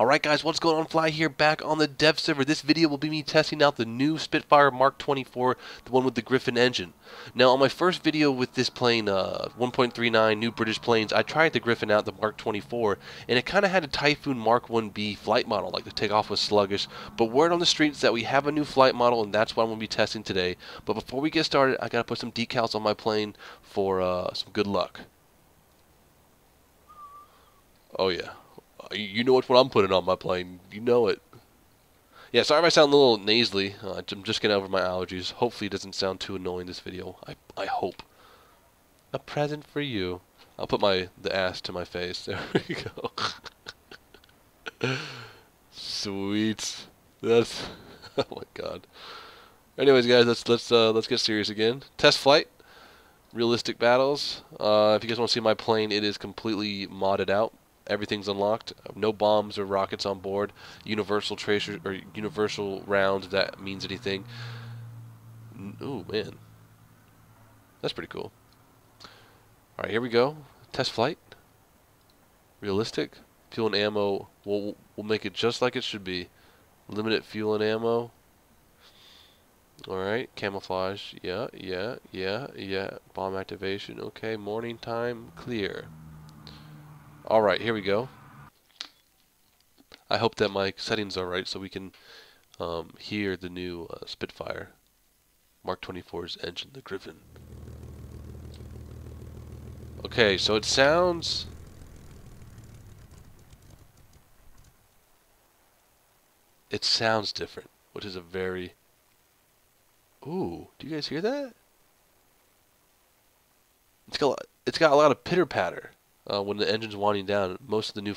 Alright guys, what's going on? Fly here, back on the dev server. This video will be me testing out the new Spitfire Mark 24, the one with the Griffon engine. Now on my first video with this plane, 1.39 new British planes, I tried the Griffon out, the Mark 24, and it kind of had a Typhoon Mark 1B flight model, like the takeoff was sluggish, but word on the streets that we have a new flight model, and that's what I'm going to be testing today. But before we get started, I got to put some decals on my plane for some good luck. Oh yeah. You know what I'm putting on my plane. You know it. Yeah, sorry if I sound a little nasally. I'm just getting over my allergies. Hopefully it doesn't sound too annoying this video. I hope. A present for you. I'll put the ass to my face. There we go. Sweet. That's oh my god. Anyways, guys, let's get serious again. Test flight. Realistic battles. If you guys want to see my plane, it is completely modded out. Everything's unlocked. No bombs or rockets on board. Universal tracers or universal rounds, if that means anything. Oh man, that's pretty cool. All right, here we go. Test flight. Realistic. Fuel and ammo. We'll make it just like it should be. Limited fuel and ammo. All right, camouflage. Yeah. Bomb activation. Okay, morning time. Clear. Alright, here we go. I hope that my settings are right so we can hear the new Spitfire Mark 24's engine, the Griffon. Okay, so it sounds different, which is a very... Ooh, do you guys hear that? It's got a lot of pitter-patter. When the engine's winding down, most of the new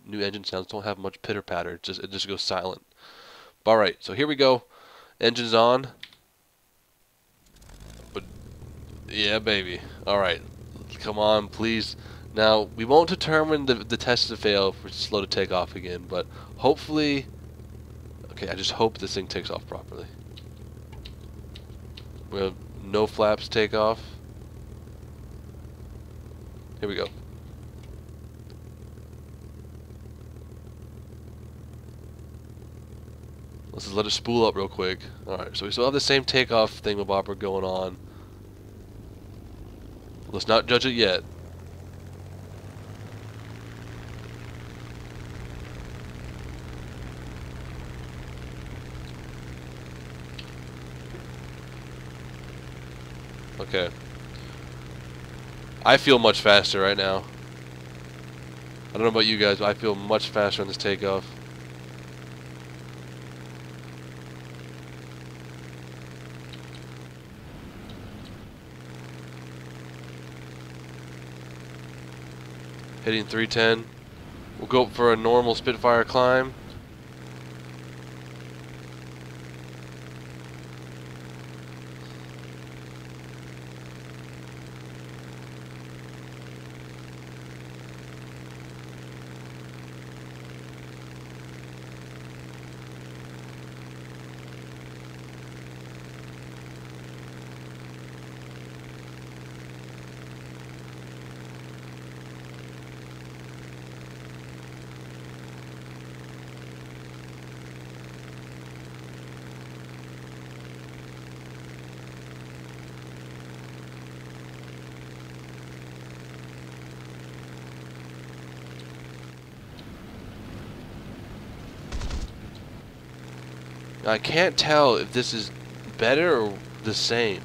new engine sounds don't have much pitter patter. It just goes silent. All right, so here we go. Engine's on. But yeah, baby. All right, come on, please. Now we won't determine the test to fail if we're slow to take off again, but hopefully. Okay, I just hope this thing takes off properly. We have no flaps take off. Here we go. Let's just let it spool up real quick. Alright, so we still have the same takeoff thingamabobber going on. Let's not judge it yet. Okay. I feel much faster right now. I don't know about you guys, but I feel much faster on this takeoff. Hitting 310. We'll go up for a normal Spitfire climb. I can't tell if this is better or the same.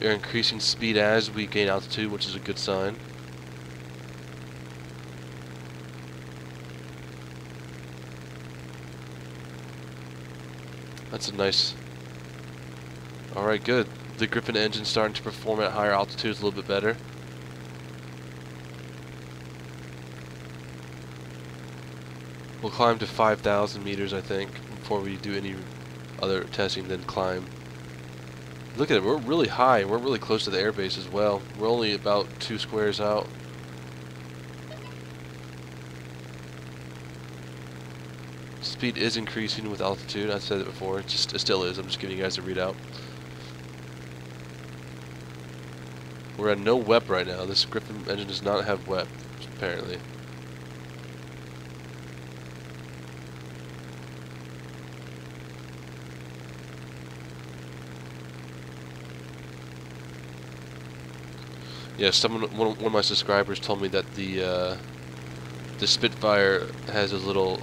We are increasing speed as we gain altitude, which is a good sign. That's a nice... Alright, good. The Griffon engine's starting to perform at higher altitudes a little bit better. We'll climb to 5,000 meters, I think, before we do any other testing, then climb. Look at it, we're really high. We're really close to the airbase as well. We're only about 2 squares out. Speed is increasing with altitude. I said it before. It still is. I'm just giving you guys a readout. We're at no WEP right now. This Griffon engine does not have WEP, apparently. Yeah, one of my subscribers told me that the Spitfire has those little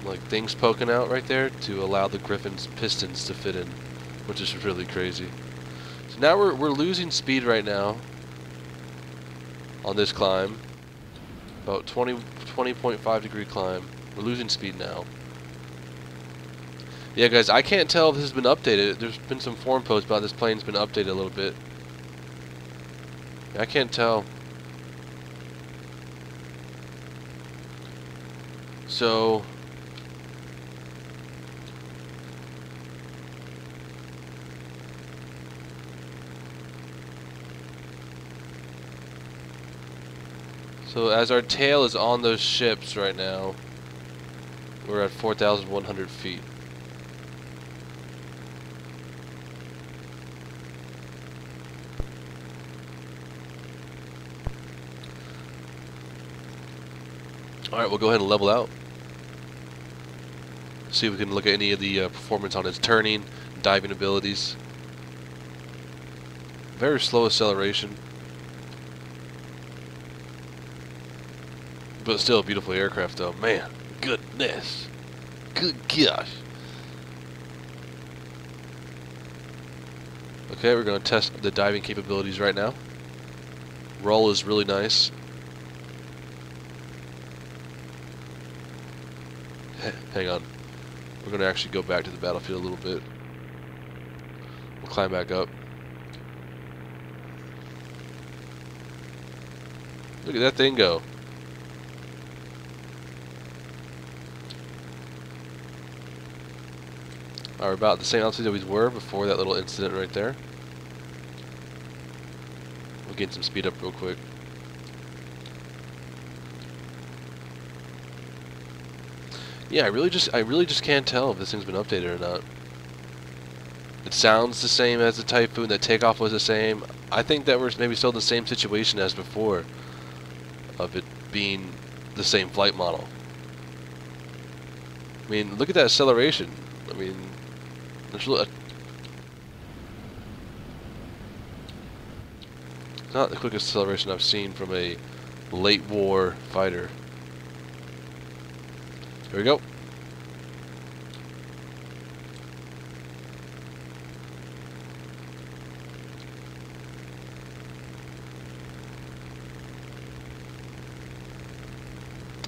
like things poking out right there to allow the Griffon's pistons to fit in, which is really crazy. So now we're losing speed right now on this climb, about 20.5 degree climb. We're losing speed now. Yeah, guys, I can't tell if this has been updated. There's been some forum posts about this plane's been updated a little bit. I can't tell. So as our tail is on those ships right now, we're at 4,100 feet. Alright, we'll go ahead and level out. See if we can look at any of the performance on its turning, diving abilities. Very slow acceleration. But still a beautiful aircraft though. Man, goodness. Good gosh. Okay, we're going to test the diving capabilities right now. Roll is really nice. Hang on. We're going to actually go back to the battlefield a little bit. We'll climb back up. Look at that thing go. We're about the same altitude that we were before that little incident right there. We'll gain some speed up real quick. Yeah, I really just can't tell if this thing's been updated or not. It sounds the same as the Typhoon. The takeoff was the same. I think that we're maybe still in the same situation as before, of it being the same flight model. I mean, look at that acceleration. I mean, it's not the quickest acceleration I've seen from a late war fighter. Here we go.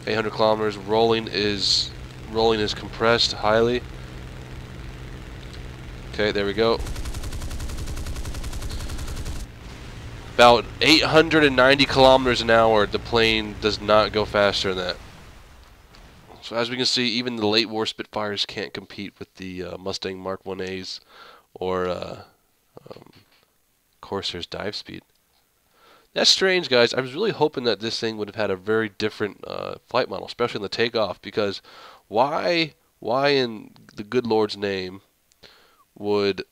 .800 kilometers. Rolling is compressed highly. Okay, there we go. About 890 kilometers an hour. The plane does not go faster than that. So as we can see, even the late war Spitfires can't compete with the Mustang Mark 1As or Corsair's dive speed. That's strange, guys. I was really hoping that this thing would have had a very different flight model, especially in the takeoff, because why in the good Lord's name would...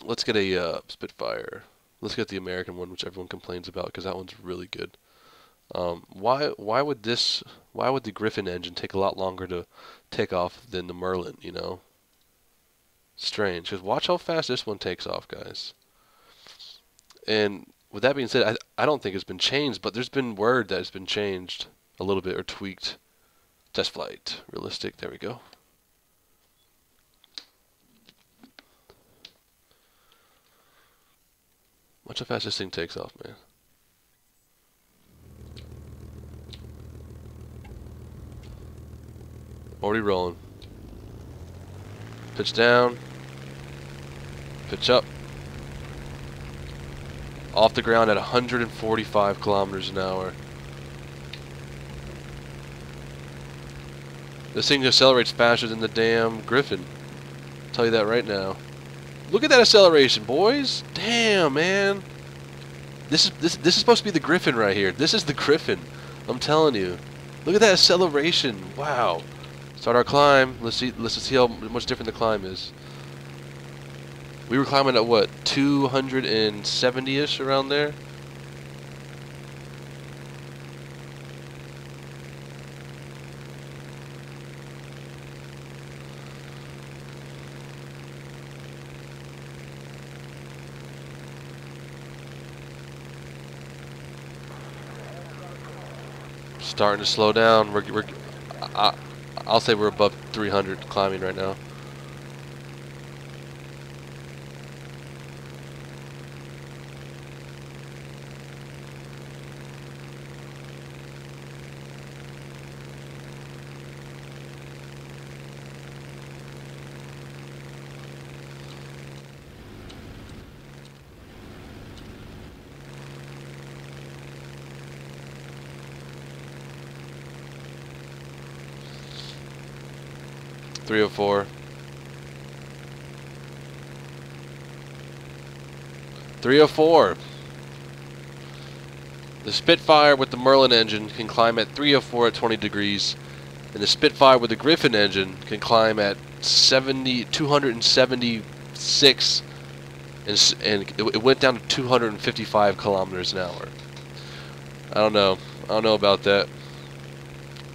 Let's get a Spitfire. Let's get the American one, which everyone complains about, because that one's really good. Why would the Griffon engine take a lot longer to take off than the Merlin, you know? Strange, because watch how fast this one takes off, guys. And with that being said, I don't think it's been changed, but there's been word that it's been changed a little bit or tweaked. Test flight, realistic, there we go. Watch how fast this thing takes off, man. Already rolling. Pitch down. Pitch up. Off the ground at 145 kilometers an hour. This thing accelerates faster than the damn Griffon. I'll tell you that right now. Look at that acceleration, boys! Damn, man! This is supposed to be the Griffon right here. This is the Griffon. I'm telling you. Look at that acceleration. Wow. Start our climb. Let's see how much different the climb is. We were climbing at what, 270-ish around there? Starting to slow down. I'll say we're above 300 climbing right now. .304. 304. The Spitfire with the Merlin engine can climb at 304 at 20 degrees, and the Spitfire with the Griffon engine can climb at 276, and it went down to 255 kilometers an hour. I don't know about that.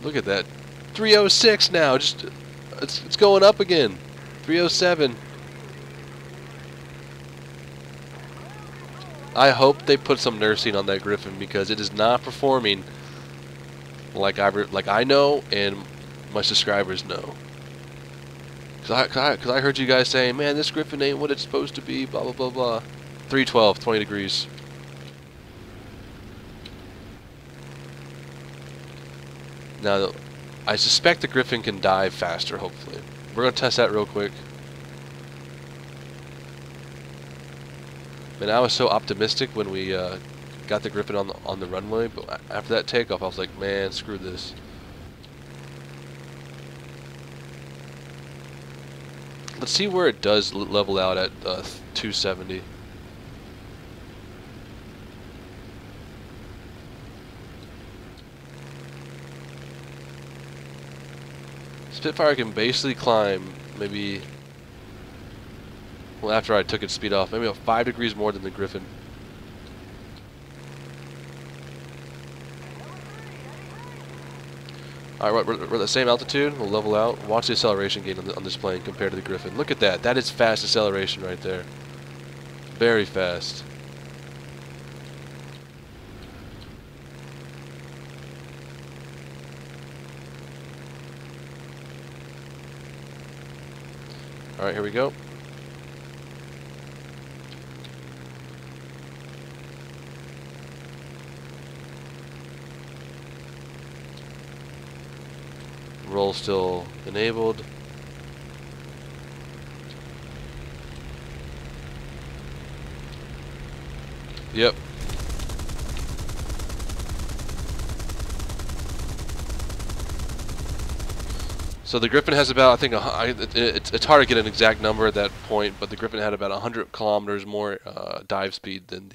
Look at that. 306 now. Just it's going up again. 307. I hope they put some nursing on that Griffon, because it is not performing like I know and my subscribers know. Cause I heard you guys saying, man, this Griffon ain't what it's supposed to be, blah blah blah blah. 312, 20 degrees. Now, I suspect the Griffon can dive faster, hopefully. We're gonna test that real quick. Man, I was so optimistic when we got the Griffon on the runway, but after that takeoff, I was like, man, screw this. Let's see where it does level out at 270. Spitfire can basically climb maybe, well, after I took its speed off, maybe about 5 degrees more than the Griffon. Alright, we're at the same altitude. We'll level out. Watch the acceleration gain on this plane compared to the Griffon. Look at that. That is fast acceleration right there. Very fast. Alright, here we go. Roll still enabled. Yep. So the Griffon has about, I think, it's hard to get an exact number at that point, but the Griffon had about 100 kilometers more dive speed than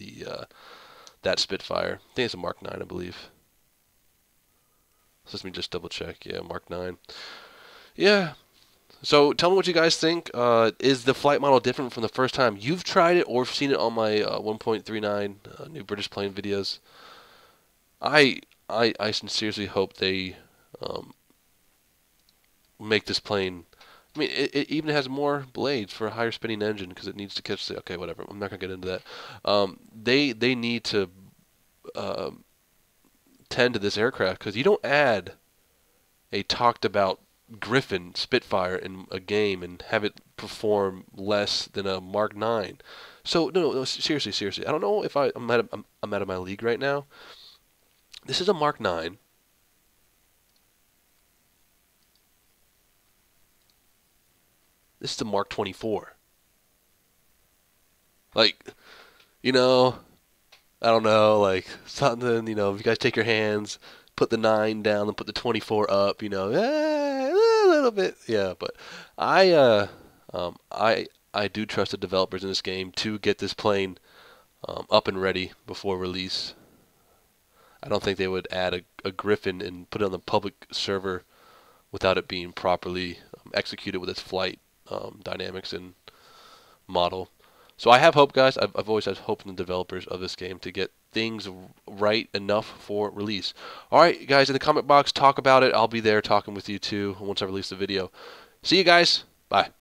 that Spitfire. I think it's a Mark 9, I believe. So let me just double check. Yeah, Mark 9. Yeah. So tell me what you guys think. Is the flight model different from the first time you've tried it or seen it on my 1.39 new British plane videos? I sincerely hope they make this plane. I mean, it even has more blades for a higher spinning engine because it needs to catch the. Okay, whatever. I'm not gonna get into that. They need to tend to this aircraft, because you don't add a talked about Griffon Spitfire in a game and have it perform less than a Mark 9. So no, seriously. I don't know if I'm out of my league right now. This is a Mark 9. This is the Mark 24. Like, I don't know, like something, if you guys take your hands, put the 9 down and put the 24 up, a little bit, yeah. But I do trust the developers in this game to get this plane up and ready before release. I don't think they would add a Griffon and put it on the public server without it being properly executed with its flight dynamics and model. So I have hope, guys. I've always had hope in the developers of this game to get things right enough for release. All right, guys, in the comment box, talk about it. I'll be there talking with you too once I release the video. See you guys. Bye.